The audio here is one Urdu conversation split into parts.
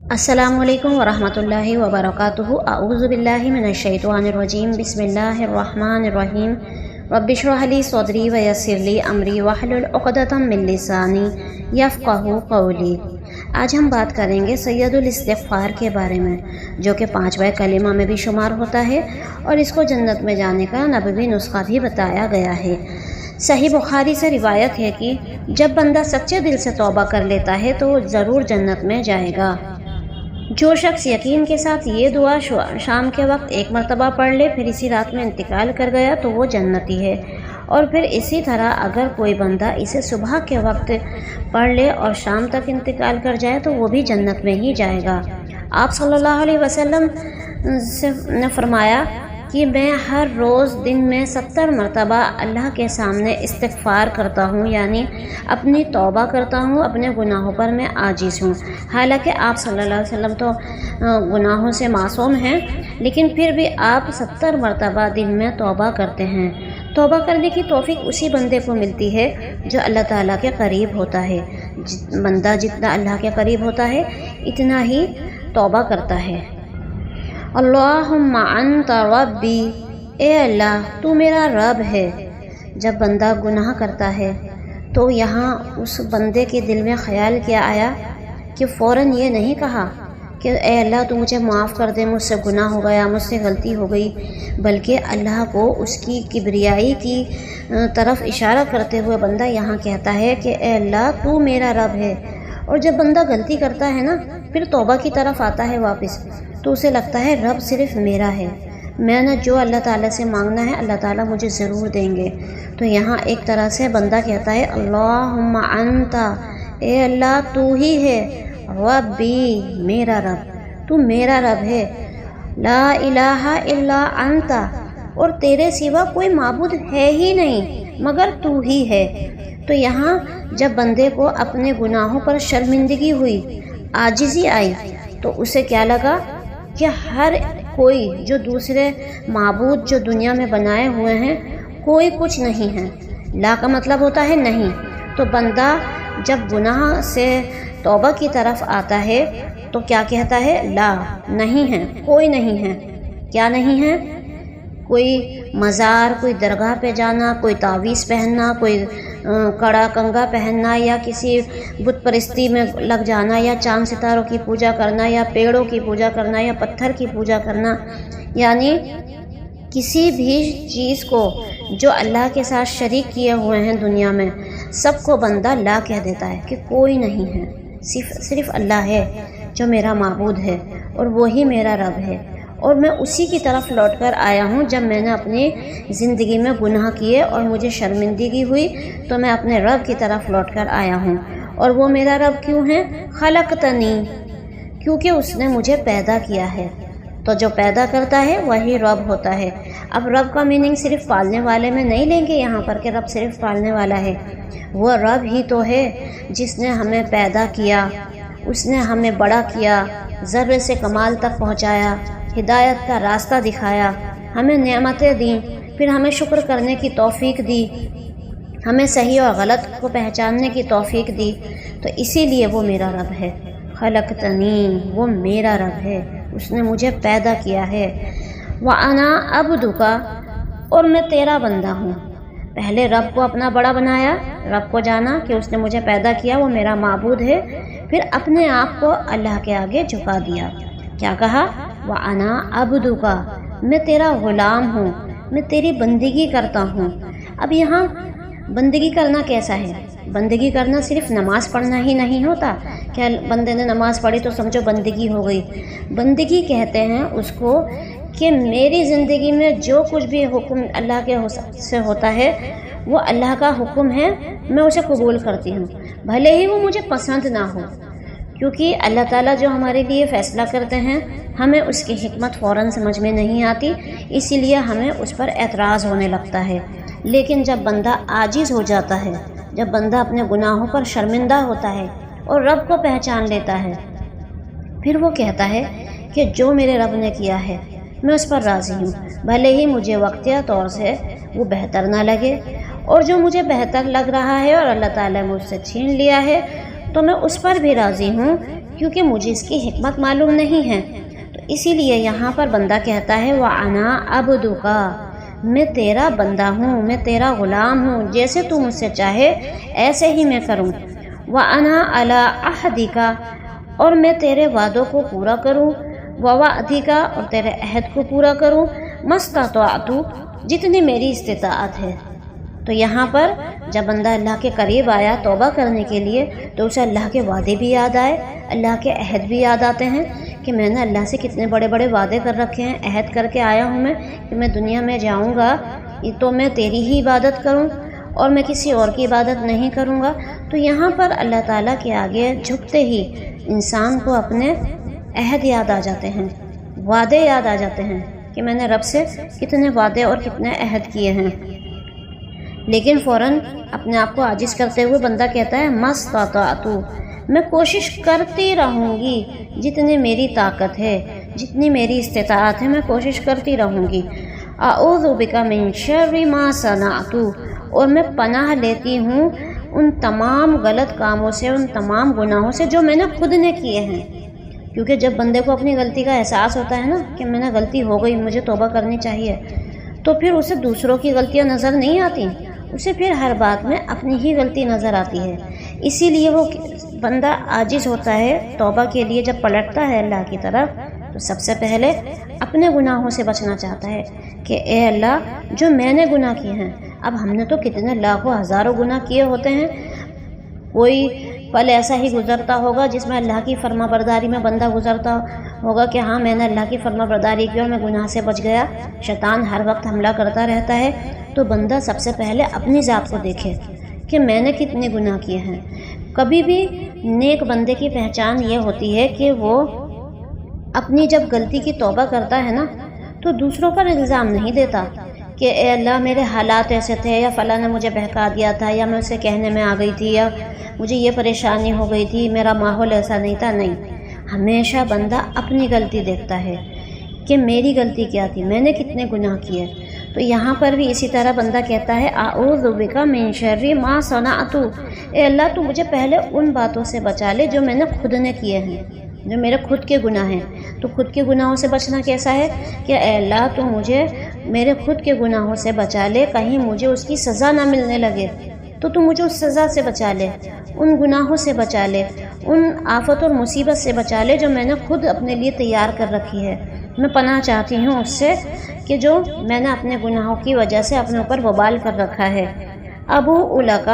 السلام علیکم ورحمۃ اللہ وبرکاتہ۔ اعوذ باللہ من الشیطان الرجیم، بسم اللہ الرحمن الرحیم۔ رب اشرح لی صدری ویسر لی امری واحلل عقدۃ من لسانی یفقہوا قولی۔ آج ہم بات کریں گے سید الاستغفار کے بارے میں، جو کہ 5 کلمہ میں بھی شمار ہوتا ہے اور اس کو جنت میں جانے کا نبوی نسخہ بھی بتایا گیا ہے۔ صحیح بخاری سے روایت ہے کہ جب بندہ سچے دل سے توبہ کر لیتا ہے تو وہ ضرور جنت میں جائے گا۔ جو شخص یقین کے ساتھ یہ دعا شام کے وقت 1 مرتبہ پڑھ لے، پھر اسی رات میں انتقال کر گیا تو وہ جنتی ہے، اور پھر اسی طرح اگر کوئی بندہ اسے صبح کے وقت پڑھ لے اور شام تک انتقال کر جائے تو وہ بھی جنت میں ہی جائے گا۔ آپ صلی اللہ علیہ وسلم نے فرمایا کہ میں ہر روز دن میں 70 مرتبہ اللہ کے سامنے استغفار کرتا ہوں، یعنی اپنی توبہ کرتا ہوں، اپنے گناہوں پر میں عاجز ہوں۔ حالانکہ آپ صلی اللہ علیہ وسلم تو گناہوں سے معصوم ہیں، لیکن پھر بھی آپ 70 مرتبہ دن میں توبہ کرتے ہیں۔ توبہ کرنے کی توفیق اسی بندے کو ملتی ہے جو اللہ تعالیٰ کے قریب ہوتا ہے۔ بندہ جتنا اللہ کے قریب ہوتا ہے اتنا ہی توبہ کرتا ہے۔ اللہم انت ربی، اے اللہ تو میرا رب ہے۔ جب بندہ گناہ کرتا ہے تو یہاں اس بندے کے دل میں خیال کیا آیا کہ فوراً یہ نہیں کہا کہ اے اللہ تو مجھے معاف کر دے، مجھ سے گناہ ہو گیا، مجھ سے غلطی ہو گئی، بلکہ اللہ کو اس کی کبریائی کی طرف اشارہ کرتے ہوئے بندہ یہاں کہتا ہے کہ اے اللہ تو میرا رب ہے۔ اور جب بندہ غلطی کرتا ہے نا، پھر توبہ کی طرف آتا ہے واپس، تو اسے لگتا ہے رب صرف میرا ہے، میں نے جو اللہ تعالیٰ سے مانگنا ہے اللہ تعالیٰ مجھے ضرور دیں گے۔ تو یہاں ایک طرح سے بندہ کہتا ہے اللہم انت، اے اللہ تو ہی ہے، ربی میرا رب، تو میرا رب ہے، لا الہ الا انت، اور تیرے سوا کوئی معبود ہے ہی نہیں مگر تو ہی ہے۔ تو یہاں جب بندے کو اپنے گناہوں پر شرمندگی ہوئی، عاجزی آئی، تو اسے کیا لگا کہ ہر کوئی جو دوسرے معبود جو دنیا میں بنائے ہوئے ہیں کوئی کچھ نہیں ہے۔ لا کا مطلب ہوتا ہے نہیں۔ تو بندہ جب گناہ سے توبہ کی طرف آتا ہے تو کیا کہتا ہے؟ لا، نہیں ہے، کوئی نہیں ہے۔ کیا نہیں ہے؟ کوئی مزار، کوئی درگاہ پہ جانا، کوئی تعویذ پہننا، کوئی کڑا کنگا پہننا، یا کسی بت پرستی میں لگ جانا، یا چاند ستاروں کی پوجا کرنا، یا پیڑوں کی پوجا کرنا، یا پتھر کی پوجا کرنا، یعنی کسی بھی چیز کو جو اللہ کے ساتھ شریک کیے ہوئے ہیں دنیا میں، سب کو بندہ لا کہہ دیتا ہے کہ کوئی نہیں ہے، صرف اللہ ہے جو میرا معبود ہے اور وہی میرا رب ہے، اور میں اسی کی طرف لوٹ کر آیا ہوں۔ جب میں نے اپنی زندگی میں گناہ کیے اور مجھے شرمندگی ہوئی تو میں اپنے رب کی طرف لوٹ کر آیا ہوں۔ اور وہ میرا رب کیوں ہے؟ خلقتنی، کیونکہ اس نے مجھے پیدا کیا ہے۔ تو جو پیدا کرتا ہے وہی رب ہوتا ہے۔ اب رب کا میننگ صرف پالنے والے میں نہیں لیں گے یہاں پر کہ رب صرف پالنے والا ہے، وہ رب ہی تو ہے جس نے ہمیں پیدا کیا، اس نے ہمیں بڑا کیا، ذرے سے کمال تک پہنچایا، ہدایت کا راستہ دکھایا، ہمیں نعمتیں دیں، پھر ہمیں شکر کرنے کی توفیق دی، ہمیں صحیح اور غلط کو پہچاننے کی توفیق دی، تو اسی لیے وہ میرا رب ہے۔ خلقتنی، وہ میرا رب ہے، اس نے مجھے پیدا کیا ہے۔ وَأَنَا عَبْدُكَ، اور میں تیرا بندہ ہوں۔ پہلے رب کو اپنا بڑا بنایا، رب کو جانا کہ اس نے مجھے پیدا کیا، وہ میرا معبود ہے، پھر اپنے آپ کو اللہ کے آگے جھکا دیا۔ کیا کہا؟ وَأَنَا عَبْدُكَ، میں تیرا غلام ہوں، میں تیری بندگی کرتا ہوں۔ اب یہاں بندگی کرنا کیسا ہے؟ بندگی کرنا صرف نماز پڑھنا ہی نہیں ہوتا کہ بندے نے نماز پڑھی تو سمجھو بندگی ہو گئی۔ بندگی کہتے ہیں اس کو کہ میری زندگی میں جو کچھ بھی حکم اللہ کے سے ہوتا ہے وہ اللہ کا حکم ہے، میں اسے قبول کرتی ہوں، بھلے ہی وہ مجھے پسند نہ ہو، کیونکہ اللہ تعالیٰ جو ہمارے لیے فیصلہ کرتے ہیں ہمیں اس کی حکمت فوراً سمجھ میں نہیں آتی، اسی لیے ہمیں اس پر اعتراض ہونے لگتا ہے۔ لیکن جب بندہ عاجز ہو جاتا ہے، جب بندہ اپنے گناہوں پر شرمندہ ہوتا ہے اور رب کو پہچان لیتا ہے، پھر وہ کہتا ہے کہ جو میرے رب نے کیا ہے میں اس پر راضی ہوں، بھلے ہی مجھے وقتیہ طور سے وہ بہتر نہ لگے، اور جو مجھے بہتر لگ رہا ہے اور اللہ تعالیٰ نے مجھ سے چھین لیا ہے تو میں اس پر بھی راضی ہوں کیونکہ مجھے اس کی حکمت معلوم نہیں ہے۔ تو اسی لیے یہاں پر بندہ کہتا ہے وَأَنَا عَبْدُكَ، میں تیرا بندہ ہوں، میں تیرا غلام ہوں، جیسے تو مجھ سے چاہے ایسے ہی میں کروں۔ وَأَنَا عَلَىٰ عَهْدِكَ، اور میں تیرے وعدوں کو پورا کروں، وَوَعْدِكَ، اور تیرے عہد کو پورا کروں، مَسْتَطَعْتُ، جتنی میری استطاعت ہے۔ تو یہاں پر جب بندہ اللہ کے قریب آیا توبہ کرنے کے لیے تو اسے اللہ کے وعدے بھی یاد آئے، اللہ کے عہد بھی یاد آتے ہیں کہ میں نے اللہ سے کتنے بڑے بڑے وعدے کر رکھے ہیں، عہد کر کے آیا ہوں میں کہ میں دنیا میں جاؤں گا تو میں تیری ہی عبادت کروں اور میں کسی اور کی عبادت نہیں کروں گا۔ تو یہاں پر اللہ تعالیٰ کے آگے جھکتے ہی انسان کو اپنے عہد یاد آ جاتے ہیں، وعدے یاد آ جاتے ہیں کہ میں نے رب سے کتنے وعدے اور کتنے عہد کیے ہیں۔ لیکن فوراً اپنے آپ کو عاجز کرتے ہوئے بندہ کہتا ہے مَسْتَطَعْتُ، میں کوشش کرتی رہوں گی، جتنی میری طاقت ہے، جتنی میری استطاعت ہے میں کوشش کرتی رہوں گی۔ اعوذ بک من شر ما صنعت، اور میں پناہ لیتی ہوں ان تمام غلط کاموں سے، ان تمام گناہوں سے جو میں نے خود نے کیے ہیں۔ کیونکہ جب بندے کو اپنی غلطی کا احساس ہوتا ہے نا کہ میں نے غلطی ہو گئی، مجھے توبہ کرنی چاہیے، تو پھر اسے دوسروں کی غلطیاں نظر نہیں آتی، اسے پھر ہر بات میں اپنی ہی غلطی نظر آتی ہے۔ اسی لیے وہ بندہ عاجز ہوتا ہے توبہ کے لیے، جب پلٹتا ہے اللہ کی طرف تو سب سے پہلے اپنے گناہوں سے بچنا چاہتا ہے کہ اے اللہ جو میں نے گناہ کیے ہیں، اب ہم نے تو کتنے لاکھوں ہزاروں گناہ کیے ہوتے ہیں، کوئی پل ایسا ہی گزرتا ہوگا جس میں اللہ کی فرما برداری میں بندہ گزرتا ہوگا کہ ہاں میں نے اللہ کی فرما برداری کی اور میں گناہ سے بچ گیا۔ شیطان ہر وقت حملہ کرتا رہتا ہے، تو بندہ سب سے پہلے اپنی ذات کو دیکھے کہ میں نے کتنے گناہ کیے ہیں۔ کبھی بھی نیک بندے کی پہچان یہ ہوتی ہے کہ وہ اپنی جب غلطی کی توبہ کرتا ہے نا تو دوسروں پر الزام نہیں دیتا کہ اے اللہ میرے حالات ایسے تھے، یا فلاں نے مجھے بہکا دیا تھا، یا میں اسے کہنے میں آ گئی تھی، یا مجھے یہ پریشانی ہو گئی تھی، میرا ماحول ایسا نہیں تھا۔ نہیں، ہمیشہ بندہ اپنی غلطی دیکھتا ہے کہ میری غلطی کیا تھی، میں نے کتنے گناہ کیے۔ تو یہاں پر بھی اسی طرح بندہ کہتا ہے اعوذ بک من شر ما صنعت، اے اللہ تو مجھے پہلے ان باتوں سے بچا لے جو میں نے خود نے کیے ہیں، جو میرے خود کے گناہ ہیں۔ تو خود کے گناہوں سے بچنا کیسا ہے کہ اے اللہ تو مجھے میرے خود کے گناہوں سے بچا لے، کہیں مجھے اس کی سزا نہ ملنے لگے تو مجھے اس سزا سے بچا لے، ان گناہوں سے بچا لے، ان آفت اور مصیبت سے بچا لے جو میں نے خود اپنے لیے تیار کر رکھی ہے۔ میں پناہ چاہتی ہوں اس سے کہ جو میں نے اپنے گناہوں کی وجہ سے اپنے اوپر وبال کر رکھا ہے۔ ابوء لک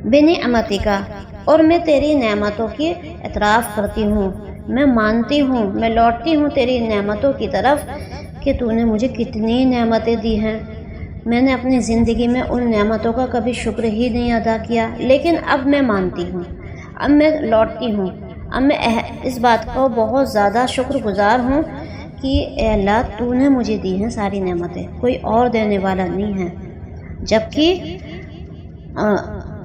بنعمتک، اور میں تیری نعمتوں کی اعتراف کرتی ہوں، میں مانتی ہوں، میں لوٹتی ہوں تیری نعمتوں کی طرف کہ تو نے مجھے کتنی نعمتیں دی ہیں۔ میں نے اپنی زندگی میں ان نعمتوں کا کبھی شکر ہی نہیں ادا کیا، لیکن اب میں مانتی ہوں، اب میں لوٹتی ہوں، اب میں اس بات کو بہت زیادہ شکر گزار ہوں کہ اے اللہ تو نے مجھے دی ہیں ساری نعمتیں، کوئی اور دینے والا نہیں ہے۔ جبکہ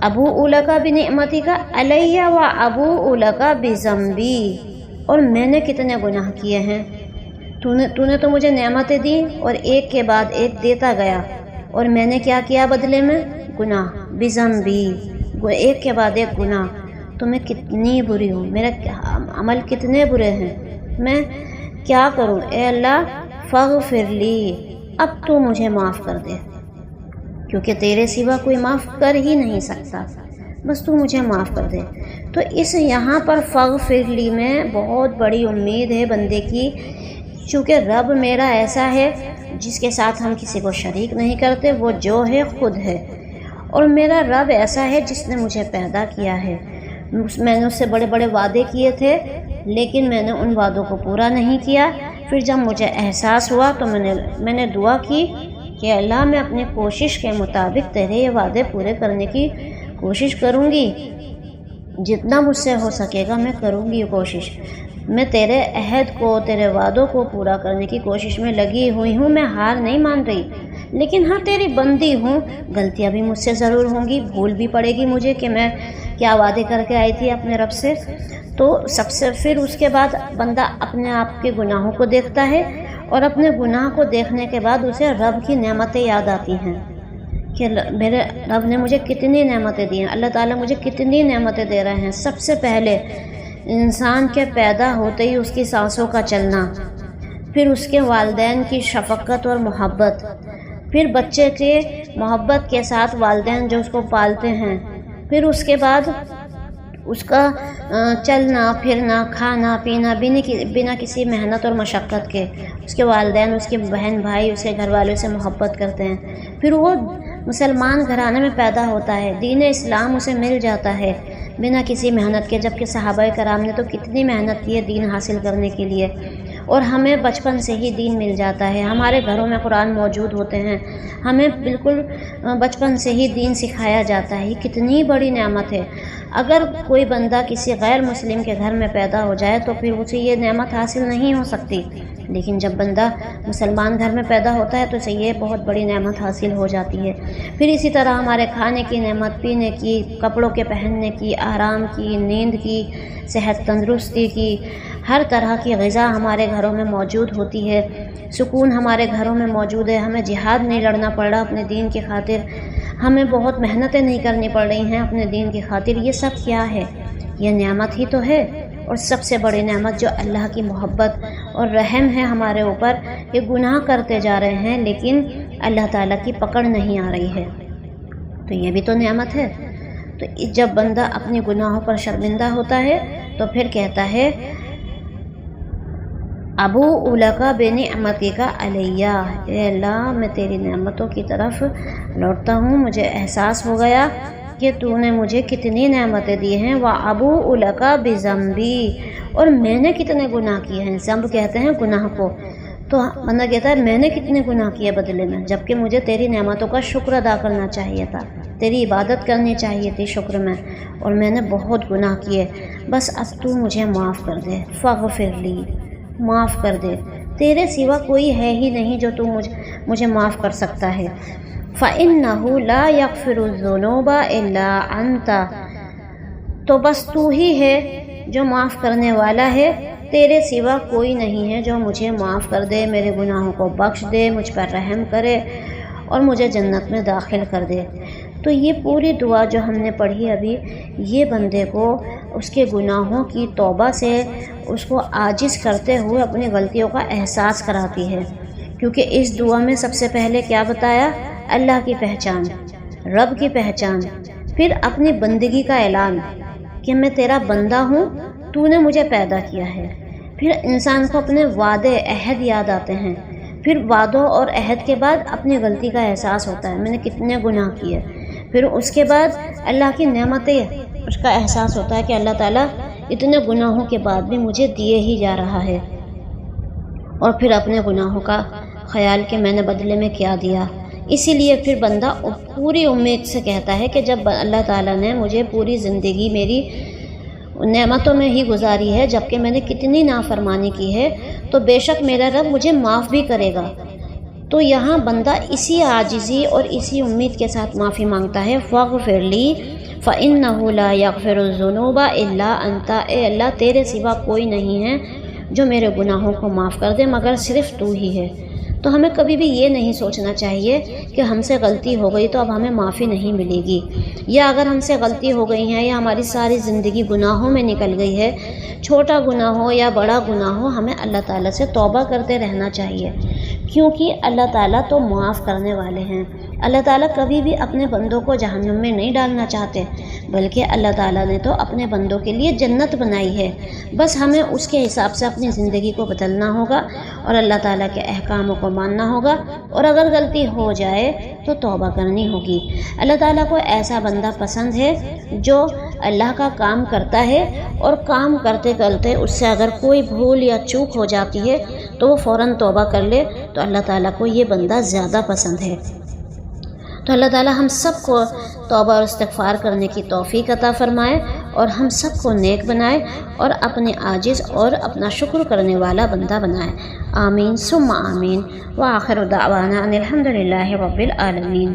ابوء لک بنعمتک علی وابوء لک بذنبی، اور میں نے کتنے گناہ کیے ہیں، تو نے تو مجھے نعمتیں دی اور ایک کے بعد ایک دیتا گیا، اور میں نے کیا کیا بدلے میں؟ گناہ، بذنبی، ایک کے بعد ایک گناہ۔ تو میں کتنی بری ہوں، میرے عمل کتنے برے ہیں، میں کیا کروں؟ اے اللہ فاغفر لی، اب تو مجھے معاف کر دے، کیونکہ تیرے سوا کوئی معاف کر ہی نہیں سکتا، بس تو مجھے معاف کر دے۔ تو اس یہاں پر فاغفر لی میں بہت بڑی امید ہے بندے کی، چونکہ رب میرا ایسا ہے جس کے ساتھ ہم کسی کو شریک نہیں کرتے، وہ جو ہے خود ہے، اور میرا رب ایسا ہے جس نے مجھے پیدا کیا ہے۔ میں نے اس سے بڑے بڑے وعدے کیے تھے لیکن میں نے ان وعدوں کو پورا نہیں کیا۔ پھر جب مجھے احساس ہوا تو میں نے دعا کی کہ اللہ میں اپنی کوشش کے مطابق تیرے یہ وعدے پورے کرنے کی کوشش کروں گی، جتنا مجھ سے ہو سکے گا میں کروں گی کوشش، میں تیرے عہد کو، تیرے وعدوں کو پورا کرنے کی کوشش میں لگی ہوئی ہوں، میں ہار نہیں مان رہی، لیکن ہاں تیری بندی ہوں، غلطیاں بھی مجھ سے ضرور ہوں گی، بھول بھی پڑے گی مجھے کہ میں کیا وعدے کر کے آئی تھی اپنے رب سے۔ تو سب سے پھر اس کے بعد بندہ اپنے آپ کے گناہوں کو دیکھتا ہے، اور اپنے گناہ کو دیکھنے کے بعد اسے رب کی نعمتیں یاد آتی ہیں کہ میرے رب نے مجھے کتنی نعمتیں دی ہیں، اللہ تعالیٰ مجھے کتنی نعمتیں دے رہے ہیں۔ سب سے پہلے انسان کے پیدا ہوتے ہی اس کی سانسوں کا چلنا، پھر اس کے والدین کی شفقت اور محبت، پھر بچے کے محبت کے ساتھ والدین جو اس کو پالتے ہیں، پھر اس کے بعد اس کا چلنا پھرنا کھانا پینا بنا کسی محنت اور مشقت کے، اس کے والدین اس کے بہن بھائی اس کے گھر والوں سے محبت کرتے ہیں، پھر وہ مسلمان گھرانے میں پیدا ہوتا ہے، دین اسلام اسے مل جاتا ہے بنا کسی محنت کے، جبکہ صحابہ کرام نے تو کتنی محنت کی ہے دین حاصل کرنے کے لیے، اور ہمیں بچپن سے ہی دین مل جاتا ہے، ہمارے گھروں میں قرآن موجود ہوتے ہیں، ہمیں بالکل بچپن سے ہی دین سکھایا جاتا ہے، یہ کتنی بڑی نعمت ہے۔ اگر کوئی بندہ کسی غیر مسلم کے گھر میں پیدا ہو جائے تو پھر اسے یہ نعمت حاصل نہیں ہو سکتی، لیکن جب بندہ مسلمان گھر میں پیدا ہوتا ہے تو اسے یہ بہت بڑی نعمت حاصل ہو جاتی ہے۔ پھر اسی طرح ہمارے کھانے کی نعمت، پینے کی، کپڑوں کے پہننے کی، آرام کی، نیند کی، صحت تندرستی کی، ہر طرح کی غذا ہمارے گھروں میں موجود ہوتی ہے، سکون ہمارے گھروں میں موجود ہے، ہمیں جہاد نہیں لڑنا پڑ رہا اپنے دین کی خاطر، ہمیں بہت محنتیں نہیں کرنی پڑ رہی ہیں اپنے دین کی خاطر۔ یہ سب کیا ہے؟ یہ نعمت ہی تو ہے، اور سب سے بڑی نعمت جو اللہ کی محبت اور رحم ہے ہمارے اوپر، کہ گناہ کرتے جا رہے ہیں لیکن اللہ تعالیٰ کی پکڑ نہیں آ رہی ہے، تو یہ بھی تو نعمت ہے۔ تو جب بندہ اپنے گناہوں پر شرمندہ ہوتا ہے تو پھر کہتا ہے ابوء لک بنعمتک علیہ، اے اللہ میں تیری نعمتوں کی طرف لوٹتا ہوں، مجھے احساس ہو گیا کہ تو نے مجھے کتنی نعمتیں دی ہیں، وابوء لک بذنبی، اور میں نے کتنے گناہ کیے ہیں، ذنب کہتے ہیں گناہ کو، تو بندہ کہتا ہے میں نے کتنے گناہ کیے بدلے میں، جبکہ مجھے تیری نعمتوں کا شکر ادا کرنا چاہیے تھا، تیری عبادت کرنی چاہیے تھی شکر میں، اور میں نے بہت گناہ کیے، بس اب تو مجھے معاف کر دے، فاغفر لی، معاف کر دے، تیرے سوا کوئی ہے ہی نہیں جو تو مجھے معاف کر سکتا ہے۔ فَإِنَّهُ لَا يَغْفِرُ الذُّنُوبَ إِلَّا أَنْتَ، تو بس تو ہی ہے جو معاف کرنے والا ہے، تیرے سوا کوئی نہیں ہے جو مجھے معاف کر دے، میرے گناہوں کو بخش دے، مجھ پر رحم کرے اور مجھے جنت میں داخل کر دے۔ تو یہ پوری دعا جو ہم نے پڑھی ابھی، یہ بندے کو اس کے گناہوں کی توبہ سے اس کو عاجز کرتے ہوئے اپنی غلطیوں کا احساس کراتی ہے، کیونکہ اس دعا میں سب سے پہلے کیا بتایا؟ اللہ کی پہچان، رب کی پہچان، پھر اپنی بندگی کا اعلان کہ میں تیرا بندہ ہوں، تو نے مجھے پیدا کیا ہے، پھر انسان کو اپنے وعدے عہد یاد آتے ہیں، پھر وعدوں اور عہد کے بعد اپنی غلطی کا احساس ہوتا ہے، میں نے کتنے گناہ کیے، پھر اس کے بعد اللہ کی نعمتیں، اس کا احساس ہوتا ہے کہ اللہ تعالیٰ اتنے گناہوں کے بعد بھی مجھے دیے ہی جا رہا ہے، اور پھر اپنے گناہوں کا خیال کہ میں نے بدلے میں کیا دیا۔ اسی لیے پھر بندہ پوری امید سے کہتا ہے کہ جب اللہ تعالیٰ نے مجھے پوری زندگی میری نعمتوں میں ہی گزاری ہے، جبکہ میں نے کتنی نافرمانی کی ہے، تو بے شک میرا رب مجھے معاف بھی کرے گا۔ تو یہاں بندہ اسی عاجزی اور اسی امید کے ساتھ معافی مانگتا ہے، فاغفر لی فإنہ لا یغفر الذنوب الا انت، اے اللہ تیرے سوا کوئی نہیں ہے جو میرے گناہوں کو معاف کر دے مگر صرف تو ہی ہے۔ تو ہمیں کبھی بھی یہ نہیں سوچنا چاہیے کہ ہم سے غلطی ہو گئی تو اب ہمیں معافی نہیں ملے گی، یا اگر ہم سے غلطی ہو گئی ہے یا ہماری ساری زندگی گناہوں میں نکل گئی ہے، چھوٹا گناہ ہو یا بڑا گناہ ہو، ہمیں اللہ تعالیٰ سے توبہ کرتے رہنا چاہیے، کیونکہ اللہ تعالیٰ تو معاف کرنے والے ہیں۔ اللہ تعالیٰ کبھی بھی اپنے بندوں کو جہنم میں نہیں ڈالنا چاہتے، بلکہ اللہ تعالیٰ نے تو اپنے بندوں کے لیے جنت بنائی ہے، بس ہمیں اس کے حساب سے اپنی زندگی کو بدلنا ہوگا اور اللہ تعالیٰ کے احکاموں کو ماننا ہوگا، اور اگر غلطی ہو جائے تو توبہ کرنی ہوگی۔ اللہ تعالیٰ کو ایسا بندہ پسند ہے جو اللہ کا کام کرتا ہے اور کام کرتے کرتے اس سے اگر کوئی بھول یا چوک ہو جاتی ہے تو وہ فوراً توبہ کر لے، تو اللہ تعالیٰ کو یہ بندہ زیادہ پسند ہے۔ تو اللہ تعالیٰ ہم سب کو توبہ اور استغفار کرنے کی توفیق عطا فرمائے، اور ہم سب کو نیک بنائے اور اپنے عاجز اور اپنا شکر کرنے والا بندہ بنائے۔ آمین ثم آمین، وآخر دعوانا ان الحمد للہ رب العالمین۔